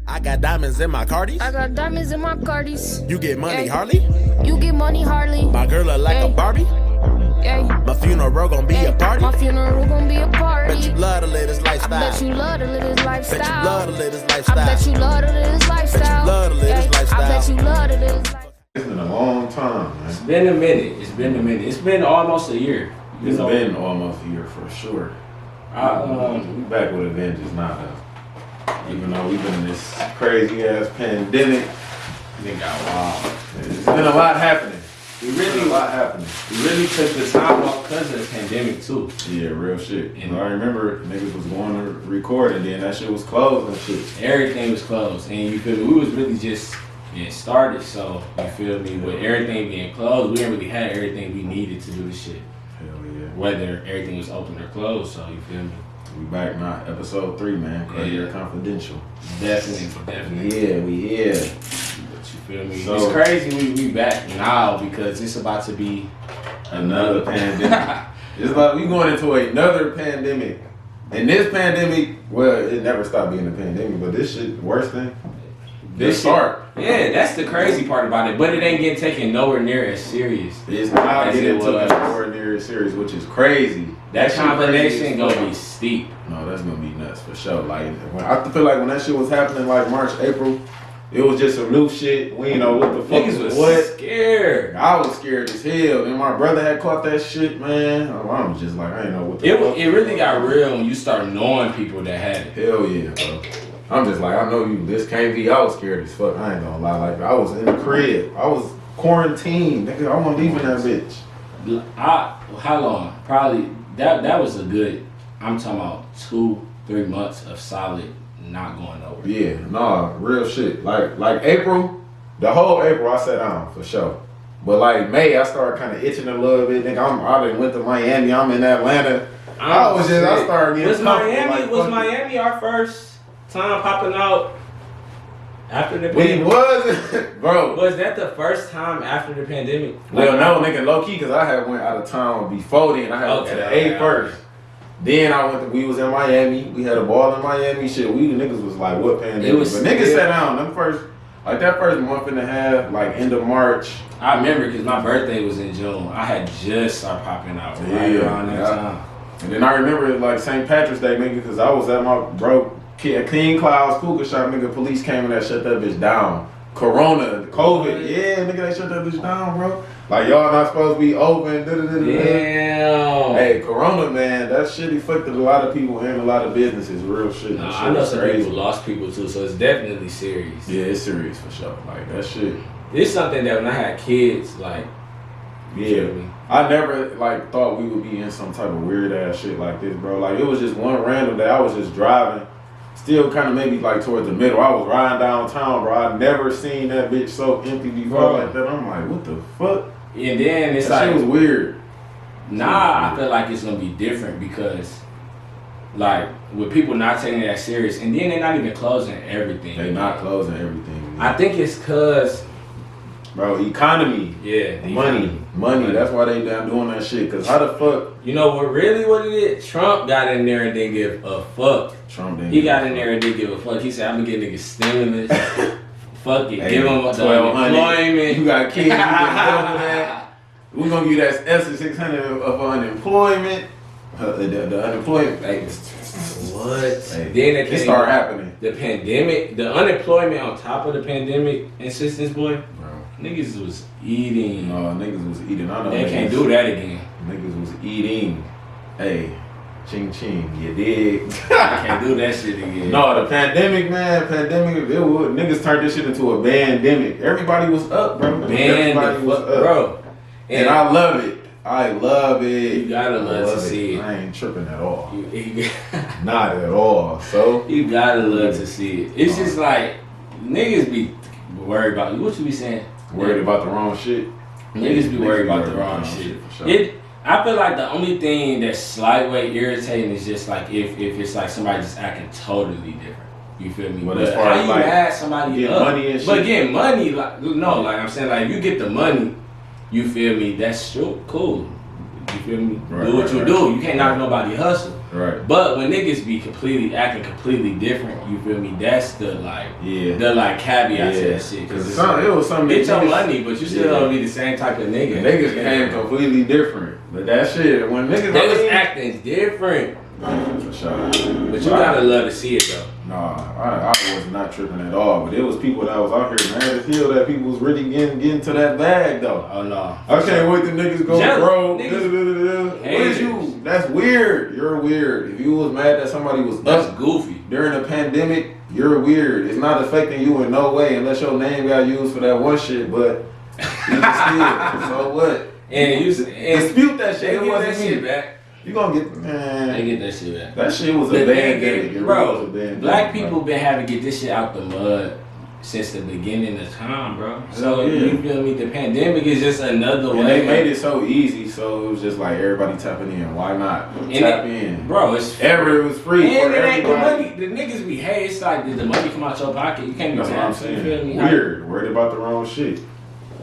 I got diamonds in my Cartier. I got diamonds in my Cartiers. You get money, Ay. Harley. You get money, Harley. My girl look like Ay. a Barbie. Ay. My funeral gon' be Ay. a party. My funeral gon' be a party. Bet you love to live this lifestyle. I bet you love to live this lifestyle. Bet you love to live this I lifestyle. bet you love to live this lifestyle. love to live this Ay. lifestyle. I bet you love to live this lifestyle. It's been a long time, man. It's been a minute. It's been almost a year. It's been almost a year for sure. We back with a vengeance now, though. Even though we've been in this crazy ass pandemic, It got wild. it's been a lot happening. We Been a really, lot happening. we really took the time off because of the pandemic too. Yeah, real shit. And- I remember niggas was going to record and then that shit was closed and shit. Everything was closed, and you feel me? We was really just getting started. So you feel me? With everything being closed, we didn't really have everything we needed to do the shit. Hell yeah. Whether everything was open or closed. So you feel me? We back now, episode 3, man. Cartier Yeah. Confidential. Definitely. Yeah, we here. But you feel me? So- It's crazy we back now because it's about to be Another pandemic. It's like we going into another pandemic. And this pandemic, well, it never stopped being a pandemic, but this shit, worse thing. This start. Yeah, that's the crazy part about it. But it ain't getting taken nowhere near as serious. It's not As getting it taken was. nowhere near as serious, which is crazy. That shit combination crazy as gonna fuck. be steep. No, that's gonna be nuts for sure. Like, I feel like when that shit was happening, like March, April, it was just some new shit. We ain't know what the fuck Niggas was what. scared. I was scared as hell, and my brother had caught that shit, man. I was just like, I ain't know what the fuck. It really got real when you start knowing people that had it. Hell yeah, bro. I'm just like, I know you. This can't be. I was scared as fuck. I ain't gonna lie. Like, I was in the crib. I was quarantined. Nigga, I wasn't leaving that bitch. How long? Probably that was a good. I'm talking about 2-3 months of solid not going nowhere. Yeah, nah, real shit. Like April, the whole April I sat down for sure. But like May, I started kind of itching a little bit. Nigga, I done went to Miami. I'm in Atlanta. I started getting Was comfortable, Miami? like, Was fuck it. Miami our first time popping out after the We pandemic? wasn't, bro. Was that the first time after the pandemic? Well, no, nigga, low key, cause I had went out of town before then. I had went to the A first. Then we was in Miami. We had a ball in Miami. Shit, we niggas was like, what pandemic? It was but niggas still- sat down. Them that first month and a half, like end of March. I remember because my birthday was in June. I had just started popping out right Yeah, around that yeah. time. And then I remember like St. Patrick's Day, nigga, cause I was at my King Cloud's Cougar shop, nigga. Police came and that shut that bitch down. Corona, COVID, yeah, nigga, they shut that bitch down, bro. Like y'all not supposed to be open. Damn. Hey, Corona, man, that shit affected a lot of people and a lot of businesses. Real shit. Nah, That I shit know was some crazy. people lost people too, so it's definitely serious. Yeah, it's serious for sure. Like that shit. It's something that when I had kids, like, you feel Yeah. me? I never like thought we would be in some type of weird ass shit like this, bro. Like it was just one random day. I was just driving, still kind of maybe like towards the middle. I was riding downtown, bro. I never seen that bitch so empty before Bro. like that. I'm like, what the fuck? And then it's That shit like, was weird. nah, I feel like it's gonna be different because, like, with people not taking it that serious, and then they're not even closing everything. They not closing everything. I think it's cause, Bro, economy, yeah, the money, economy. money. That's why they down doing that shit. Cause how the fuck You know what it is? Trump got in there and didn't give a fuck. Trump didn't? He got in there and didn't give a fuck. He said, I'm gonna get niggas stimulus. Fuck it. Hey, Give them the 1200. employment. You got kids, you can double that. We're gonna give you that extra 600 of unemployment. The unemployment. Hey, What? hey, Then it start happening. The pandemic, the unemployment on top of the pandemic assistance, boy, Bro. niggas was eating. No, niggas was eating. I know They niggas, can't do that again. Niggas was eating. Hey, ching ching, you dig? I can't do that shit again. No, the pandemic, man, niggas turned this shit into a pandemic. Everybody was up, bro. Everybody was up. bro. And I love it. I love it. You gotta love to it. see it. I ain't tripping at all. You Not at all. So gotta love to see it. It's just like niggas be worried about what you be saying. worried about the wrong shit. Niggas be worried about the wrong shit. for sure. I feel like the only thing that's slightly irritating is just like if it's like somebody just acting totally different. You feel me? But But as far how as, you like, add somebody get up? money and But shit. getting money, like no, like I'm saying, like if you get the money, you feel me? That's true, cool. You feel me? Right, Do what right, you right. do. You can't knock nobody hustle. Right. But when niggas be acting completely different, you feel me? That's the like, Yeah. the like caveat to that shit. Cause Cause it was something. get your niggas- money, but you still don't be the same type of nigga. Niggas came completely different. But that shit, when niggas They was acting different. for sure. But you gotta love to see it though. Nah, I was not tripping at all. But it was people that was out here mad as hell that people was really getting to that bag though. Oh no. I can't wait till niggas go Jealous. bro. Niggas- What is you? That's weird. You're weird. If you was mad that somebody was That's up goofy. during the pandemic, you're weird. It's not affecting you in no way unless your name got used for that one shit. But you can still. So what? And you Dispute that shit. they It get wasn't that me. shit back. You gonna get man. They get that shit back. That shit was a But bad they day. bro, black people been having to get this shit out the mud since the beginning of time, bro. So Yeah. you feel me? The pandemic is just another And way. they made it so easy, so it was just like everybody tapping in. Why not And tap in? Bro, it's Ever it was free and for it ain't the everybody. money. The niggas we hate. It's like did the money come out your pocket? You can't be That's what I'm taxed. You feel saying. me? Weird. Worried about the wrong shit.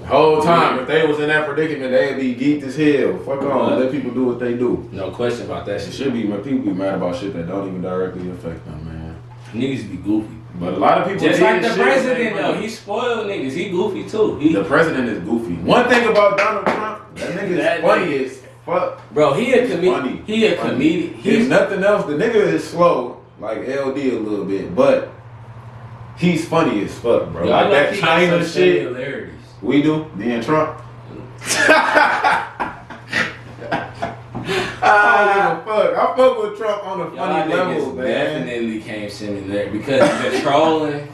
The whole time, if they was in that predicament, they'd be geeked as hell. Fuck on. Let people do what they do. No question about that It shit. should be, people be mad about shit that don't even directly affect them, man. Niggas be goofy. But a lot of people Just did like the shit with president their though, money. he spoiled niggas. He goofy too. He, The president is goofy. One thing about Donald Trump, that nigga That is funny nigga- as fuck. bro, he a He's comedian. funny. He a Funny. comedian. If He's nothing else, the nigga is slow, like LD a little bit, but he's funny as fuck, bro. Like that China shit. Similarities. We do, me and Trump. I don't give a fuck. I fuck with Trump on a Y'all funny level, niggas man. definitely came similar because the trolling,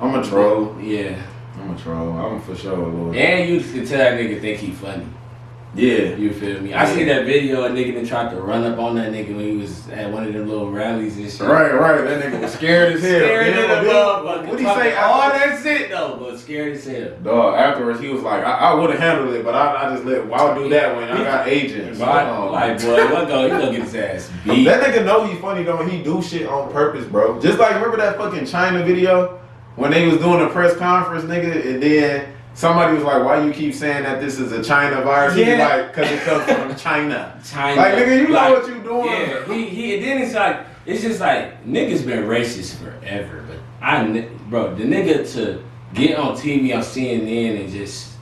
I'm a troll. yeah, I'm a troll. I'm for sure a little. and you can tell that nigga think he funny. Yeah. You feel me? I see that video a nigga that tried to run up on that nigga when he was at one of them little rallies and shit. Right. That nigga was scared as hell. Scared Yeah, as hell. What'd he say? All that shit though, but scared as hell. Dog, afterwards he was like, I would have handled it, but I just let, why do that when I got agents? Like, boy, what go? He gonna get his ass beat. That nigga know he funny though. He do shit on purpose, bro. Just like remember that fucking China video when they was doing a press conference, nigga, and then somebody was like, "Why you keep saying that this is a China virus?" He was Yeah. like, "Cause it comes from China." China. Like nigga, you know Like, what you doing? Yeah, he. And then it's just like niggas been racist forever, but bro, the nigga to get on TV on CNN and just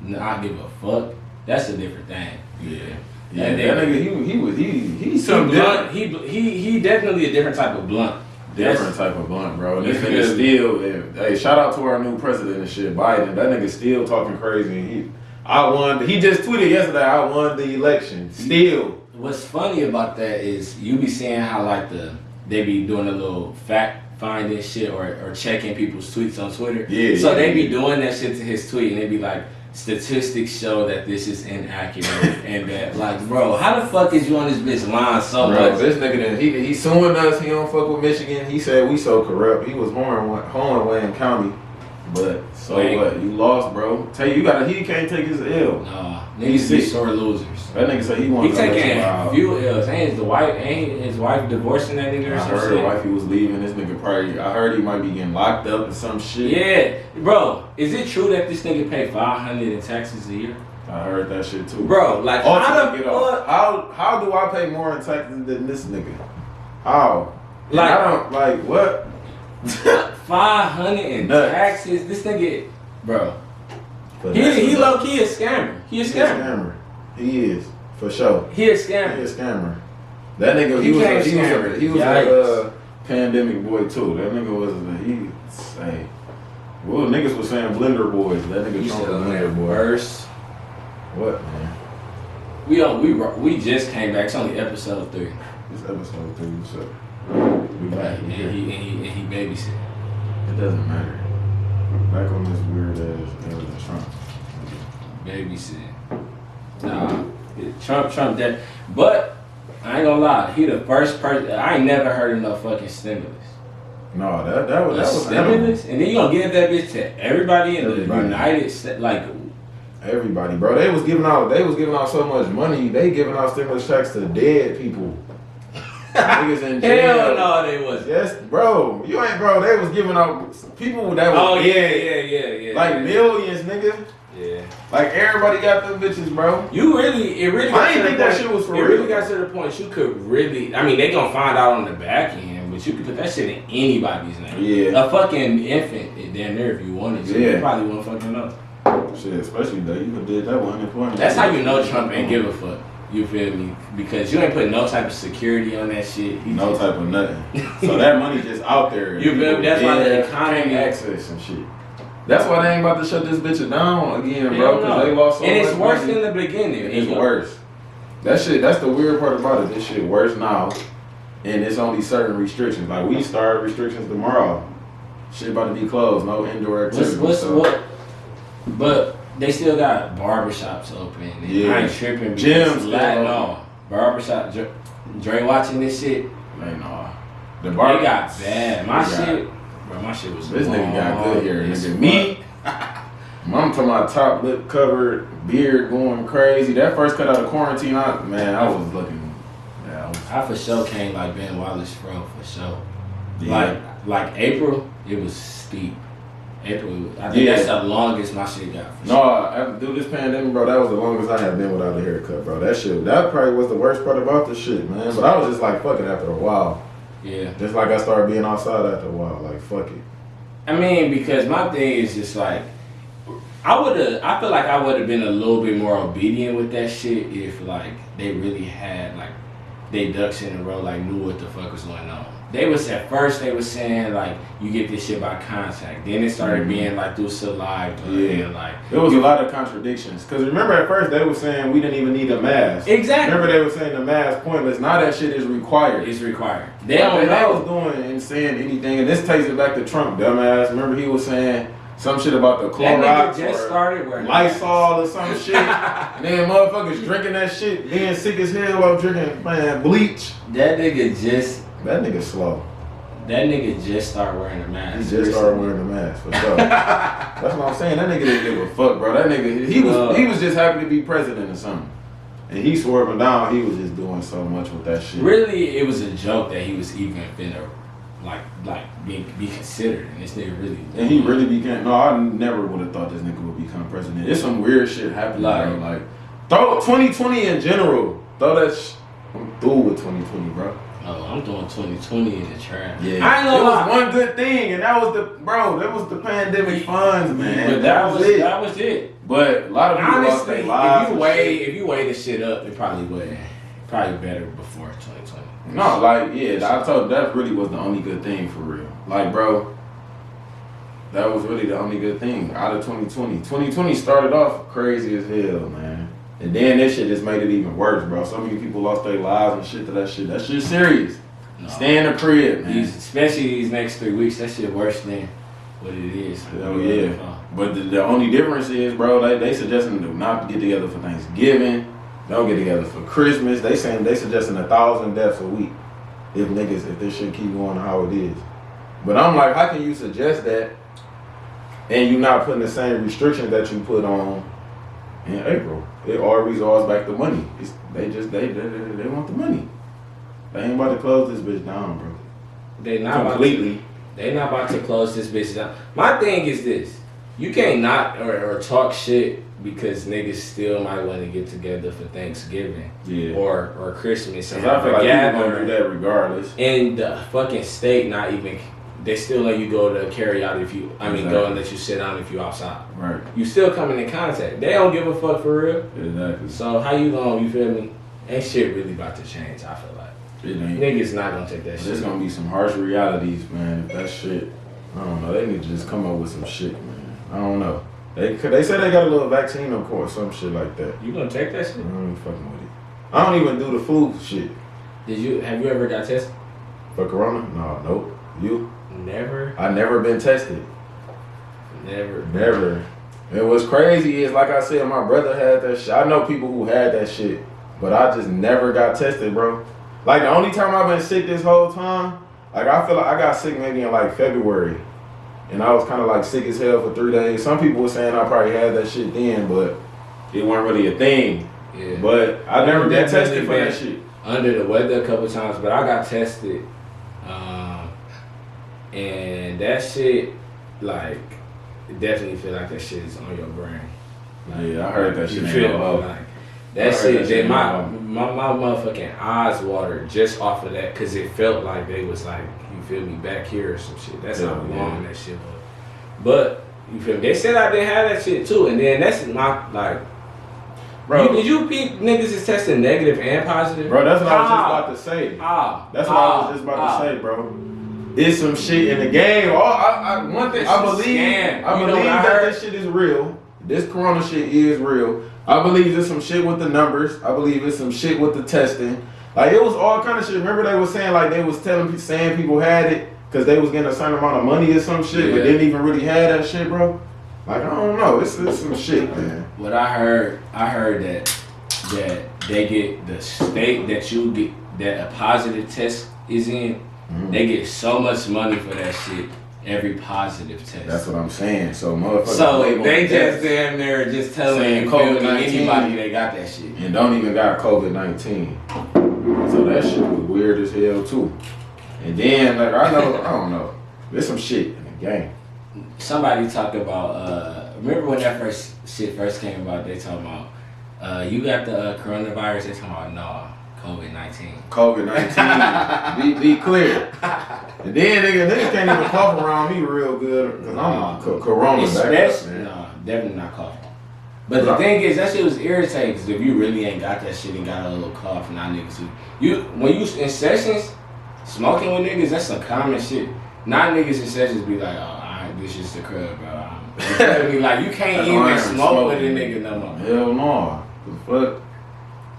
not give a fuck, that's a different thing. Yeah. That That nigga, nigga, he's some some blunt. He definitely a different type of blunt. different type of blunt, bro. This Yeah. nigga still, hey, shout out to our new president and shit, Biden. That nigga still talking crazy. And he just tweeted yesterday, I won the election. Still. What's funny about that is you be seeing how like they be doing a little fact finding shit or checking people's tweets on Twitter. Yeah. So yeah, they be yeah. doing that shit to his tweet and they be like, statistics show that this is inaccurate and that like, bro, how the fuck is you on this bitch line so Bro, much? this nigga, he suing us. He don't fuck with Michigan. He said we so corrupt. He was Wayne County. But so Wait. what? You lost, bro. Tell you, he can't take his L. Nah, He's niggas be sick. sore losers. That nigga said he He wanted to taking out. a few L's. Ain't his wife divorcing that nigga or I some heard shit? wifey was leaving. This nigga probably. I heard he might be getting locked up or some shit. Yeah, bro. Is it true that this nigga pay $500 in taxes a year? I heard that shit too. Bro, like Oh, how to the get off. fuck? How do I pay more in taxes than this nigga? How? Like- I don't like what? $500 in Nuts. taxes. This nigga, bro. But He that's low key a scammer. He a He a scammer. scammer. He is for sure. He a He scammer. a scammer. That nigga, He can't scammer. he was Yikes. a pandemic boy too. That nigga was hey. Well, niggas was saying blender boys. That nigga You Trump still was on that blender boy. verse. What man? We just came back. It's only episode 3. This episode 3. What's up? We back. And We here. he babysitting. It doesn't matter. Back on this weird ass Trump. Babysitting. Nah, Trump that. But I ain't gonna lie, he the first person. I ain't never heard of no fucking stimulus. No, that was stimulus, and then you gonna give that bitch to everybody in Everybody. the United States, like. everybody, bro. They was giving out so much money. They giving out stimulus checks to dead people. Niggas in jail. Hell no, they wasn't. Yes, bro. You ain't, bro. They was giving out people that was Oh dead. yeah. Like millions, nigga. Yeah. Like everybody got them bitches, bro. It really. I didn't think that shit was for It real. really got to the point you could really. I mean, they gonna find out on the back end, but you could put that shit in anybody's name. Yeah. A fucking infant, damn near if you wanted to. Yeah. You probably wouldn't fucking know. Shit, especially though, you could did that 120. That's how you know Trump ain't give a fuck. You feel me? Because you ain't put no type of security on that shit. No type of nothing. So that money just out there. You feel me? That's why the economy can't access and shit. That's why they ain't about to shut this bitch down again, bro. Because they lost so and much it's worse money. than the beginning. It's worse. That shit. That's the weird part about it. This shit worse now, and it's only certain restrictions. Like we start restrictions tomorrow. Shit about to be closed. No indoor activity. But they still got barbershops open. Yeah. I ain't tripping. Gyms. No. Barbershop. Dre watching this shit. Man, no. The They bar got bad. My shit was This nigga got good hair. as Nigga, fuck. me. I'm talking about top lip covered, beard going crazy. That first cut out of quarantine, I was looking. Yeah, I for sure came like Ben Wallace, bro, for sure. Yeah. Like April, it was steep. April, I think that's the longest my shit got. For No, after through this pandemic, bro, that was the longest I have been without a haircut, bro. That probably was the worst part about the shit, man. But I was just like, fuck it after a while. Yeah. Just like I started being outside after a while, like, fuck it. I mean, because my thing is just like, I feel like I would have been a little bit more obedient with that shit if like they really had like they ducks in a row, like knew what the fuck was going on. At first they was saying like you get this shit by contact. Then it started being like through saliva and like there was a lot of contradictions. Cause remember at first they were saying we didn't even need a mask. Exactly. Remember they were saying the mask pointless. Now that shit is required. It's required. They don't know. was doing and saying anything, and this takes it back to Trump, dumbass. Remember he was saying some shit about the That Clorox nigga just started wearing Lysol or some shit. And then motherfuckers drinking that shit, being sick as hell while drinking bleach. That nigga slow. That nigga just started wearing a mask. He just started wearing the mask for sure. That's what I'm saying. That nigga didn't give a fuck, bro. That nigga, he was just happy to be president or something. And he swerving down. He was just doing so much with that shit. Really, it was a joke that he was even finna be considered, and this nigga really. And he really became. No, I never would have thought this nigga would become president. It's some weird shit happening, bro. Like, throw 2020 in general. Throw that. I'm through with 2020, bro. Oh, I'm throwing 2020 in the trash. Yeah, I ain't gonna lie. was one good thing, and that was the pandemic funds, man. But that was it. But a lot of people lost Honestly, their lives. if you weigh the shit up, it probably better before 2020. No, I told you that really was the only good thing for real. Like, bro, that was really the only good thing out of 2020. 2020 started off crazy as hell, man. And then this shit just made it even worse, bro. So many people lost their lives and shit to that shit. That shit's serious. No. Stay in the crib, man. Especially these next 3 weeks, that shit worse than what it is. Hell yeah. But the only difference is, bro, they suggesting not to get together for Thanksgiving. Don't get together for Christmas. They suggesting 1,000 deaths a week if this shit keep going how it is. But I'm like, how can you suggest that and you not putting the same restrictions that you put on in April? It all resolves back to money. They want the money. They ain't about to close this bitch down, bro. They not completely. They not about to close this bitch down. My thing is this: you can't not or talk shit because niggas still might want to get together for Thanksgiving, or Christmas. And I feel like people gonna do that regardless. And the fucking state not even. They still let you go to carry out go and let you sit down if you outside. Right. You still coming in contact. They don't give a fuck for real. Exactly. So how you gonna, you feel me? Ain't shit really about to change, I feel like. It ain't. Niggas not gonna take that shit. There's gonna be some harsh realities, man. If that shit, I don't know. They need to just come up with some shit, man. I don't know. They say they got a little vaccine, of course, some shit like that. You gonna take that shit? I ain't fucking with it. I don't even do the flu shit. Have you ever got tested? For corona? No, nope. You? Never. I never been tested. Never. And what's crazy is, like I said, my brother had that shit. I know people who had that shit, but I just never got tested, bro. Like, the only time I've been sick this whole time, like, I feel like I got sick maybe in, like, February. And I was kind of, like, sick as hell for 3 days. Some people were saying I probably had that shit then, but it wasn't really a thing. Yeah. But I never been tested for that shit. Under the weather a couple times, but I got tested. And that shit, like, it definitely feel like that shit is on your brain. Yeah, I heard that shit. You ain't feel no me? hoe. Like I that heard shit. that shit My ain't motherfucking eyes watered just off of that because it felt like they was like, you feel me, back here or some shit. That's how long that shit was. But you feel me? They said I didn't have that shit too, and then that's my like. Bro, did you peep niggas is testing negative and positive? Bro, that's what I was just about to say. That's what I was just about to say, bro. It's some shit in the game. One thing I believe that this shit is real. This corona shit is real. I believe there's some shit with the numbers. I believe there's some shit with the testing. Like it was all kind of shit. Remember they was saying like they was saying people had it because they was getting a certain amount of money or some shit, but didn't even really have that shit, bro. Like I don't know. It's some shit, man. What I heard that they get the state that you get that a positive test is in. They get so much money for that shit. Every positive test. That's what I'm saying. So motherfuckers. So they just damn near just telling anybody they got that shit and don't even got COVID-19. So that shit was weird as hell too. And then like I don't know. There's some shit in the game. Somebody talked about remember when that first came about, they talking about you got the coronavirus, they talking about nah, COVID-19. COVID-19. be clear. And then niggas can't even cough around me real good because I'm corona back up, man. No, definitely not coughing. But the thing is, that shit was irritating because if you really ain't got that shit and got a little cough, now niggas when you in sessions smoking with niggas, that's some common shit. Now niggas in sessions be like, oh, this is the crib, bro. You feel me? Like you can't even smoke with a nigga no more. Hell no. The fuck?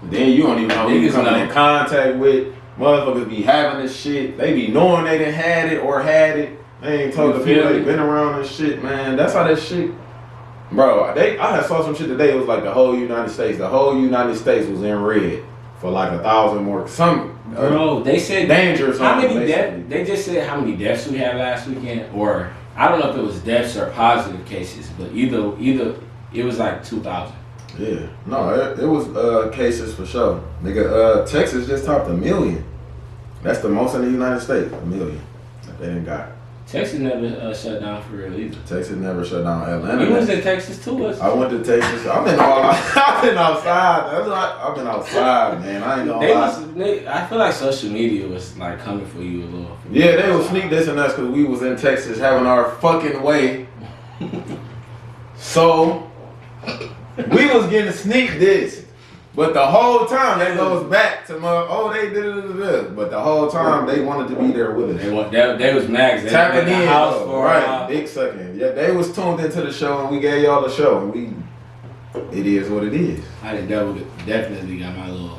Then you don't even know who you coming in contact with. Motherfuckers be having this shit. They be knowing they done had it or had it. They ain't told the people they been around this shit, man. That's how that shit. Bro, I had saw some shit today. It was like the whole United States. The whole United States was in red for like 1,000 more. Bro, they said dangerous. How many deaths? They just said how many deaths we had last weekend, or I don't know if it was deaths or positive cases, but either it was like 2,000. Yeah, no, it was cases for sure. Nigga, Texas just topped 1 million. That's the most in the United States, 1 million. That they didn't got. Texas never shut down for real either. Texas never shut down. Atlanta. You was in Texas too, was I went to Texas. I've been outside. I've been outside, man. I ain't gonna lie. I feel like social media was like coming for you a little. Yeah, they was sneak this and us because we was in Texas having our fucking way. So we was getting sneak this. But the whole time that goes back to they did it. But the whole time they wanted to be there with us. They was mags. They tapping in, house for right? Big sucking. Yeah, they was tuned into the show and we gave y'all the show. And it is what it is. I definitely got my little.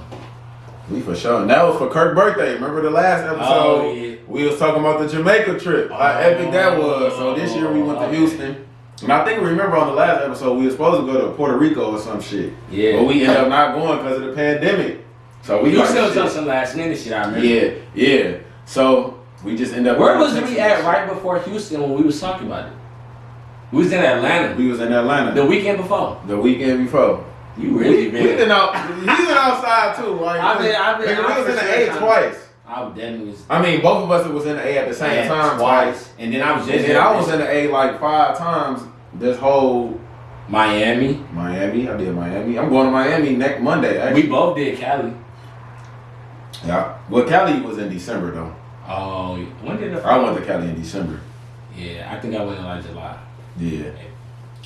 We for sure. And that was for Kirk's birthday. Remember the last episode? Oh, yeah. We was talking about the Jamaica trip. How epic that was. So this year we went to Houston. And I think remember on the last episode we were supposed to go to Puerto Rico or some shit. Yeah. But we ended up not going because of the pandemic. So we still done some last minute shit, I remember. Yeah. So we just ended up. Where was we at right before Houston when we was talking about it? We was in Atlanta. We was in Atlanta. The weekend before. You really been. We been out. He's been outside too. Like, I've been. We was in the A twice. I definitely was. I mean, both of us was in the A at the same time twice. And then I was just. And then I was in the A like 5 times this whole. Miami. I did Miami. I'm going to Miami next Monday. Actually. We both did Cali. Yeah. Well, Cali was in December though. Oh, when did I went to Cali in December. Yeah, I think I went in like July. Yeah.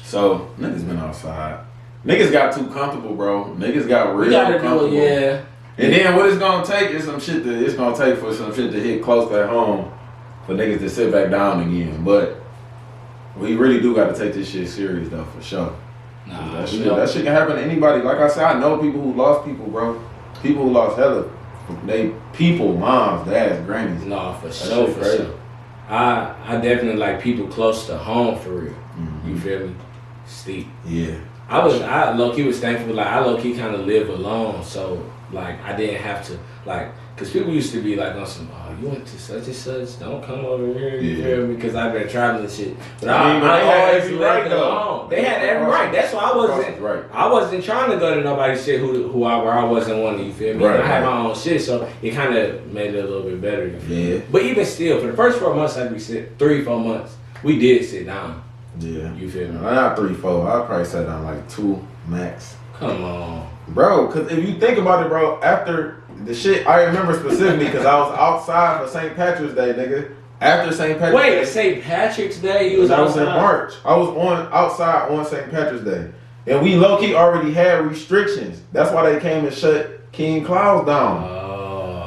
So niggas been outside. Niggas got too comfortable, bro. Niggas got real comfortable. Yeah. And then what it's gonna take is for some shit to hit close at home for niggas to sit back down again. But we really do got to take this shit serious though, for sure. Nah, that shit can happen to anybody. Like I said, I know people who lost people, bro. People who lost hella. Moms, dads, grannies. No, for sure. I definitely like people close to home for real. Mm-hmm. You feel me? Steep. Yeah. I low key was thankful. Like I low key kind of live alone, so like I didn't have to like, cause people used to be like on some, oh, you went to such and such, don't come over here. You feel me? Because I've been traveling and shit. But I always left alone. They had every right. That's why I wasn't trying to go to nobody's shit where I wasn't wanting. You feel me? I had my own shit, so it kind of made it a little bit better. You feel me? But even still, for the first 4 months, like we said, 3-4 months, we did sit down. Yeah. You feel me? Not 3-4. I probably sat down like 2. max. Come on. Bro, because if you think about it, bro, after the shit, I remember specifically because I was outside for St. Patrick's Day, nigga. After St. Patrick's Wait, Day. St. Patrick's Day? You was That was in outside? March. I was outside on St. Patrick's Day. And we low-key already had restrictions. That's why they came and shut King Clouds down.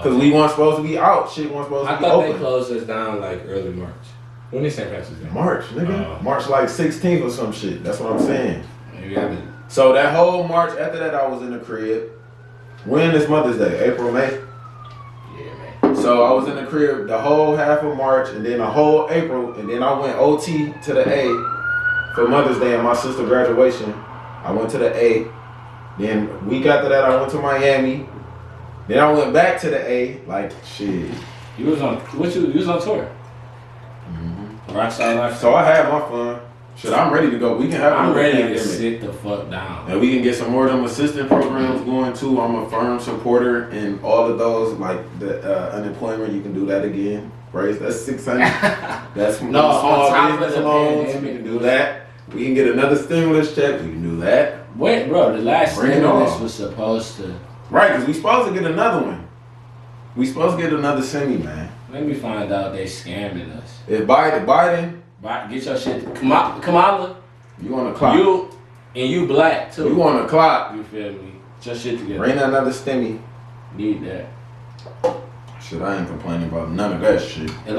Because we weren't supposed to be out. Shit wasn't supposed to I be thought open. they closed us down like early March. When is St. Patrick's Day? March, nigga. March like 16th or some shit. That's what I'm saying. Maybe I did. So that whole March, after that, I was in the crib. When is Mother's Day? April, May? Yeah, man. So I was in the crib the whole half of March and then the whole April. And then I went OT to the A for Mother's Day and my sister's graduation. I went to the A. Then week after that, I went to Miami. Then I went back to the A. Like, shit. You was on, you was on tour? Rockstar Life. So I had my fun. Shit, I'm ready to go. We can have I'm another ready to pandemic. sit the fuck down. And we can get some more of them assistant programs going too. I'm a firm supporter in all of those, like the unemployment. You can do that again. Raise that's 600. That's No, on small top of business the loans. We pandemic. can do that. We can get another stimulus check. We can do that. Wait, bro, the last Bring it stimulus on. was supposed to. Right, because we supposed to get another one. We supposed to get another semi, man. Let me find out they scamming us. If Biden, Get your shit. Kamala, you on the clock. you black too. You on the clock. You feel me? Get your shit together. Bring another stimmy. Need that. Shit, I ain't complaining about none of that shit. A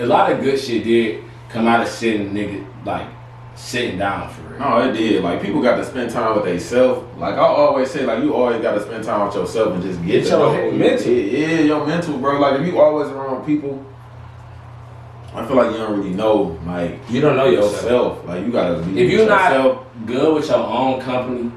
lot of good shit did come out of sitting down for real. No, it did. Like, people got to spend time with themselves. Like, I always say, like, you always got to spend time with yourself and just get Get your to know mental. Yeah, your mental, bro. Like, if you always around people, I feel like you don't really know, like, You don't know yourself. Like, you got to be If with you're yourself. not good with your own company,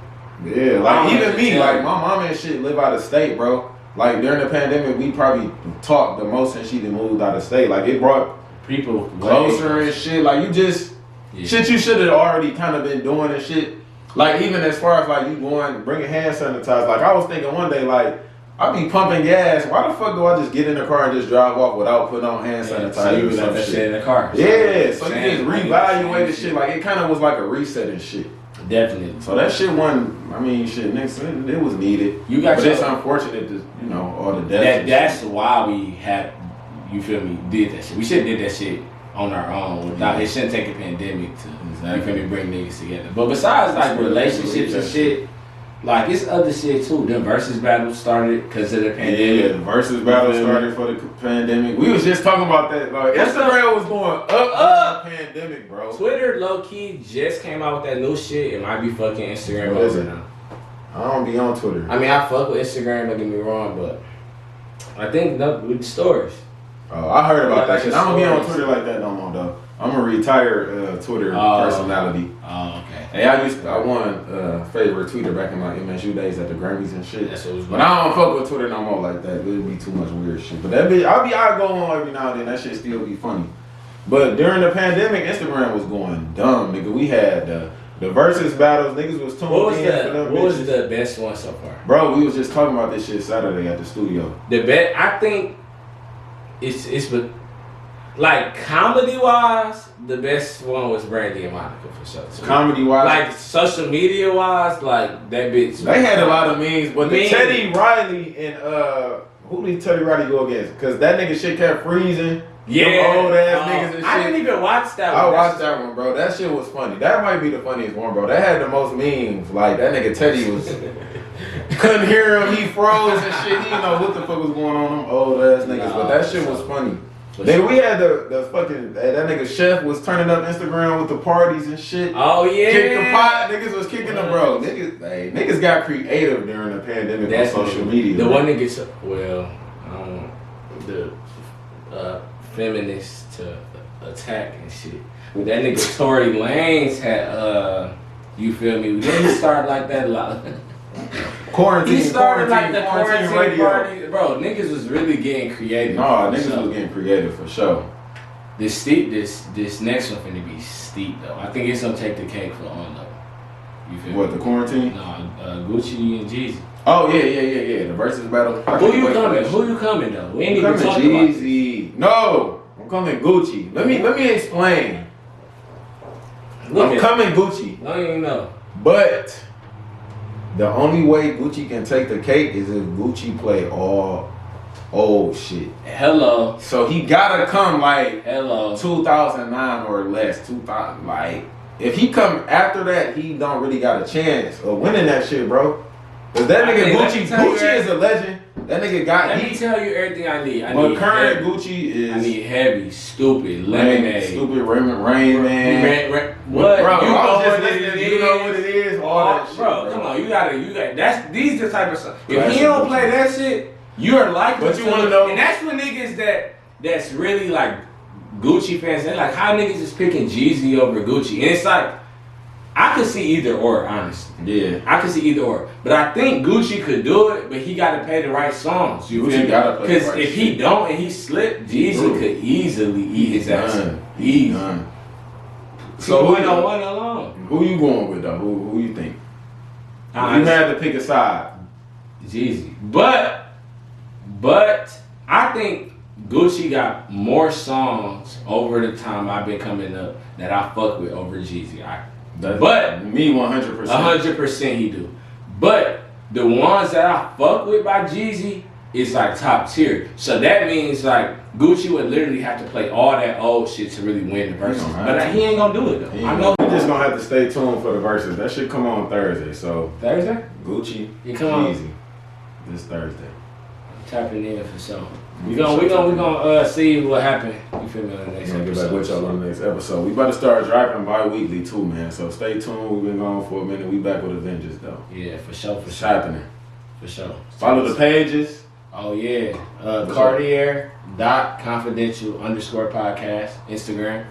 Yeah, I like, don't even have to me, tell like, you. my mom and shit live out of state, bro. Like, during the pandemic, we probably talked the most since she done moved out of state. Like, it brought people closer and shit. Like, you just... Yeah. Shit you should have already kind of been doing and shit. Like, even as far as, like, you going, bringing hand sanitizer. Like, I was thinking one day, like, I be pumping gas. Why the fuck do I just get in the car and just drive off without putting on hand sanitizer? So you or was some like that shit in the car. Yeah, so you Same. just reevaluated shit. Like, it kind of was like a reset and shit. Definitely. So that shit wasn't, I mean, shit, next, it was needed. You got but your- it's unfortunate that, you know, all the deaths. and That's shit. why we had, you feel me, did that shit. We should have did that shit on our own. Without it shouldn't take a pandemic to you feel me, bring niggas together. But besides like relationships and shit, like it's other shit too. Them versus battles started because of the Yeah, pandemic. the versus battle started for the pandemic. We was just talking about that. Like, Instagram was going up during the pandemic, bro. Twitter low key just came out with that new shit. It might be fucking Instagram What is over it? now. I don't be on Twitter. I mean, I fuck with Instagram. Don't get me wrong, but I think with the stories. Oh, I heard about Like that shit. I don't be on stories. Twitter like that no more though. I'm a retired Twitter personality. Oh, okay. Hey, I won favorite tweeter back in my MSU days at the Grammys and shit. That's what was But I don't fuck with Twitter no more like that. It'd be too much weird shit. But I go on every now and then. That shit still be funny. But during the pandemic, Instagram was going dumb, nigga. We had the versus battles. Niggas was tuned What was in for them what was bitches. the best one so far? Bro, we was just talking about this shit Saturday at the studio. The bet I think it's like comedy wise, the best one was Brandy and Monica for sure. Comedy wise, Like social media wise, like that bitch. they had a lot of memes, but the Memes. Teddy Riley and who did Teddy Riley go against? Because that nigga shit kept freezing. Yeah, Them old ass niggas and shit. I didn't even watch that one. I watched that one, bro. That shit was funny. That might be the funniest one, bro. That had the most memes. Like, that nigga Teddy was... couldn't hear him. He froze and shit. He didn't know what the fuck was going on. Them old ass niggas. But that shit was funny. Then we had the fucking... that nigga Chef was turning up Instagram with the parties and shit. Oh yeah. Kick the pot. Niggas was kicking the bro. Niggas got creative during the pandemic That's on social media. The man. one that gets the feminists to attack and shit. But that nigga Tory Lanez had you feel me? Then he started like that a lot. Quarantine. He started like the quarantine quarantine party. Bro, niggas was really getting creative. Nah, niggas was getting creative for sure. This next one finna be steep though. I think it's gonna take the cake for on though. You feel What, me? the quarantine? No, Gucci and Jeezy. Oh, yeah. The versus battle. I Who can't you wait for coming? that Who shit. you coming though? We ain't I'm even coming talking about this. Jeezy. No, I'm coming Gucci. Let me explain. Look I'm at coming Gucci. I don't even know. But The only way Gucci can take the cake is if Gucci play all old shit. Hello. So he gotta come like Hello. 2009 or less. 2000 like if he come after that, he don't really got a chance of winning that shit, bro. Cause that nigga Gucci is a legend. That nigga got. Let me tell you everything I need. But current Gucci is. I need heavy, stupid, lemonade, stupid Rain Man. What? Bro, You know what it is. You know what it is. All that shit, bro. Come on, you got. These the type of stuff. If he don't play that shit, you're like. But you want to know, and that's when niggas that's really like Gucci fans. They're like, how niggas is picking Jeezy over Gucci, and it's like. I could see either or, honestly. Yeah. I could see either or. But I think Gucci could do it, but he got to play the right songs. You Gucci got to play the right Because if he don't and he slip, Jeezy could easily eat his ass. Easy. So who on one alone? Who you going with, though? Who you think? You had to pick a side. Jeezy. But I think Gucci got more songs over the time I've been coming up that I fuck with over Jeezy. But me 100%. 100% he do. But the ones that I fuck with by Jeezy is like top tier. So that means like Gucci would literally have to play all that old shit to really win the verses. But he ain't gonna do it though. I know. We just gonna have to stay tuned for the verses. That should come on Thursday. So Thursday? Gucci, Jeezy. This Thursday. Tapping in for sure. We gonna see what happened. You feel me on the next episode. episode. Get back with y'all on the next episode. We about to start dropping bi-weekly too, man. So stay tuned. We've been gone for a minute. We back with Avengers though. Yeah, for sure. It's happening. For sure. Follow the pages. Oh yeah. Cartier .confidential_podcast Instagram.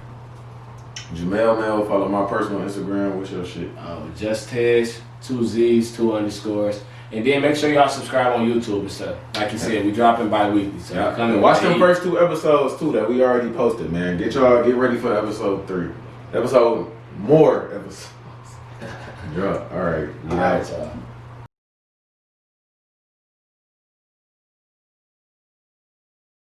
Jamel Mel, follow my personal Instagram. What's your shit? Just Tej, 2 Z's, 2 underscores. And then make sure y'all subscribe on YouTube and stuff. Like you said, we dropping bi-weekly. So y'all come and watch them first 2 episodes too that we already posted, man. Get ready for episode 3. More episodes. Drop. All right. All right, y'all.